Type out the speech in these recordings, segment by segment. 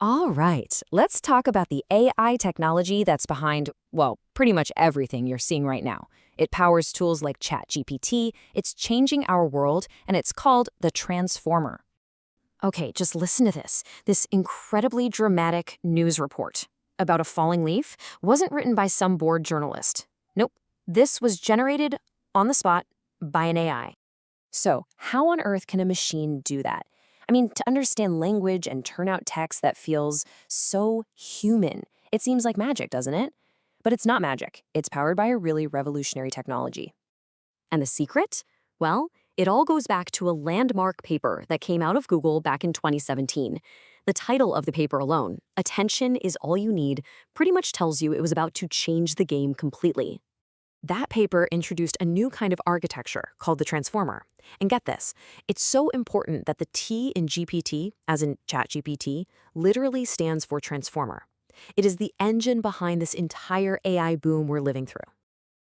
All right, let's talk about the AI technology that's behind, well, pretty much everything you're seeing right now. It powers tools like ChatGPT, it's changing our world, and it's called the Transformer. Okay, just listen to this incredibly dramatic news report about a falling leaf wasn't written by some bored journalist. Nope, this was generated on the spot by an AI. So, how on earth can a machine do that? I mean, to understand language and turn out text that feels so human. It seems like magic, doesn't it? But it's not magic. It's powered by a really revolutionary technology. And the secret? Well, it all goes back to a landmark paper that came out of Google back in 2017. The title of the paper alone, Attention is All You Need, pretty much tells you it was about to change the game completely. That paper introduced a new kind of architecture called the transformer. And get this, it's so important that the T in GPT, as in ChatGPT, literally stands for transformer. It is the engine behind this entire AI boom we're living through.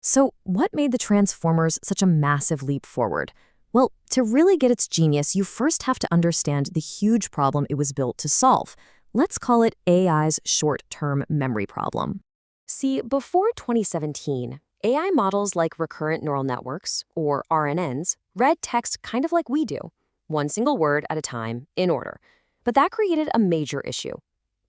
So, what made the transformers such a massive leap forward? Well, to really get its genius, you first have to understand the huge problem it was built to solve. Let's call it AI's short-term memory problem. See, before 2017, AI models like recurrent neural networks, or RNNs, read text kind of like we do, one single word at a time, in order. But that created a major issue.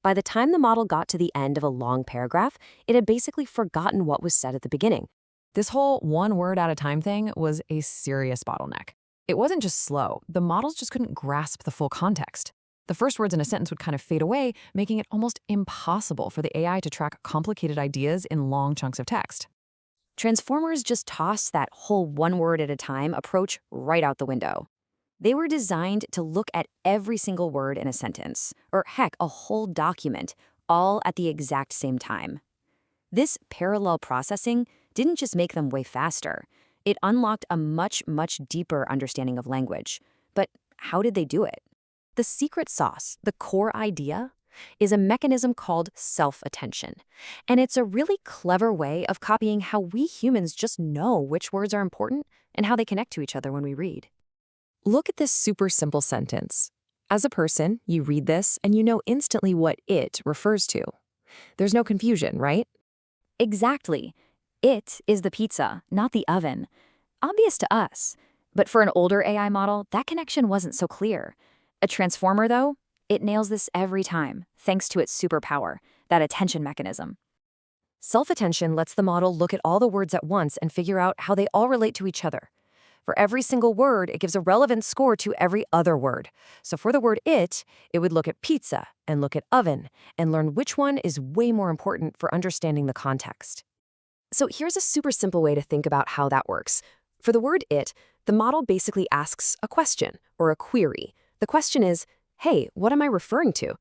By the time the model got to the end of a long paragraph, it had basically forgotten what was said at the beginning. This whole one word at a time thing was a serious bottleneck. It wasn't just slow, the models just couldn't grasp the full context. The first words in a sentence would kind of fade away, making it almost impossible for the AI to track complicated ideas in long chunks of text. Transformers just tossed that whole one word at a time approach right out the window. They were designed to look at every single word in a sentence, or heck, a whole document, all at the exact same time. This parallel processing didn't just make them way faster. It unlocked a much, much deeper understanding of language. But how did they do it? The secret sauce, the core idea, is a mechanism called self-attention. And it's a really clever way of copying how we humans just know which words are important and how they connect to each other when we read. Look at this super simple sentence. As a person, you read this and you know instantly what it refers to. There's no confusion, right? Exactly. It is the pizza, not the oven. Obvious to us. But for an older AI model, that connection wasn't so clear. A transformer, though, it nails this every time, thanks to its superpower, that attention mechanism. Self-attention lets the model look at all the words at once and figure out how they all relate to each other. For every single word, it gives a relevant score to every other word. So for the word it would look at pizza and look at oven and learn which one is way more important for understanding the context. So here's a super simple way to think about how that works. For the word it, the model basically asks a question or a query. The question is, hey, what am I referring to?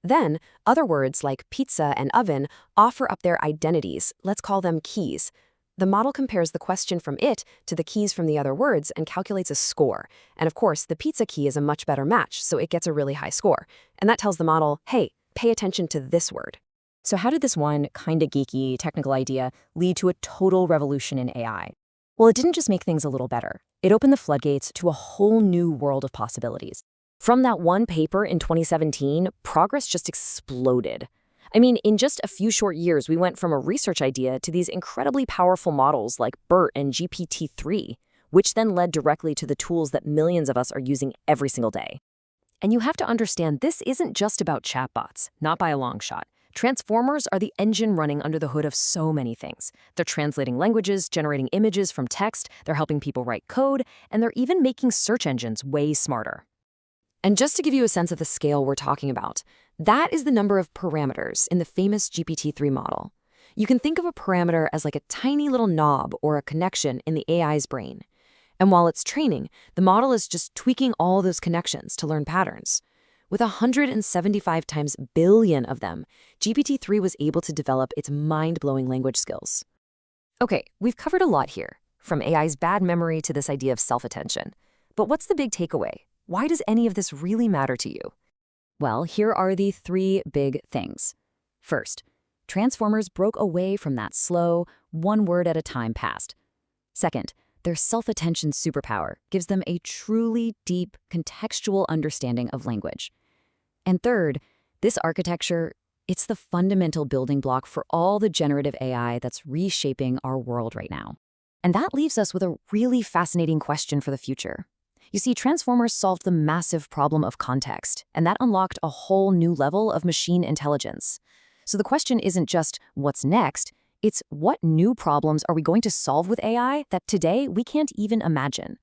Then, other words like pizza and oven offer up their identities. Let's call them keys. The model compares the question from it to the keys from the other words and calculates a score. And of course, the pizza key is a much better match, so it gets a really high score. And that tells the model, hey, pay attention to this word. So how did this one kinda geeky technical idea lead to a total revolution in AI? Well, it didn't just make things a little better. It opened the floodgates to a whole new world of possibilities. From that one paper in 2017, progress just exploded. I mean, in just a few short years, we went from a research idea to these incredibly powerful models like BERT and GPT-3, which then led directly to the tools that millions of us are using every single day. And you have to understand, this isn't just about chatbots, not by a long shot. Transformers are the engine running under the hood of so many things. They're translating languages, generating images from text, they're helping people write code, and they're even making search engines way smarter. And just to give you a sense of the scale we're talking about, that is the number of parameters in the famous GPT-3 model. You can think of a parameter as like a tiny little knob or a connection in the AI's brain. And while it's training, the model is just tweaking all those connections to learn patterns. With 175 times billion of them, GPT-3 was able to develop its mind-blowing language skills. Okay, we've covered a lot here, from AI's bad memory to this idea of self-attention. But what's the big takeaway? Why does any of this really matter to you? Well, here are the three big things. First, transformers broke away from that slow, one word at a time past. Second, their self-attention superpower gives them a truly deep, contextual understanding of language. And third, This architecture, it's the fundamental building block for all the generative AI that's reshaping our world right now. And that leaves us with a really fascinating question for the future. You see, transformers solved the massive problem of context, and that unlocked a whole new level of machine intelligence. So the question isn't just what's next, it's what new problems are we going to solve with AI that today we can't even imagine?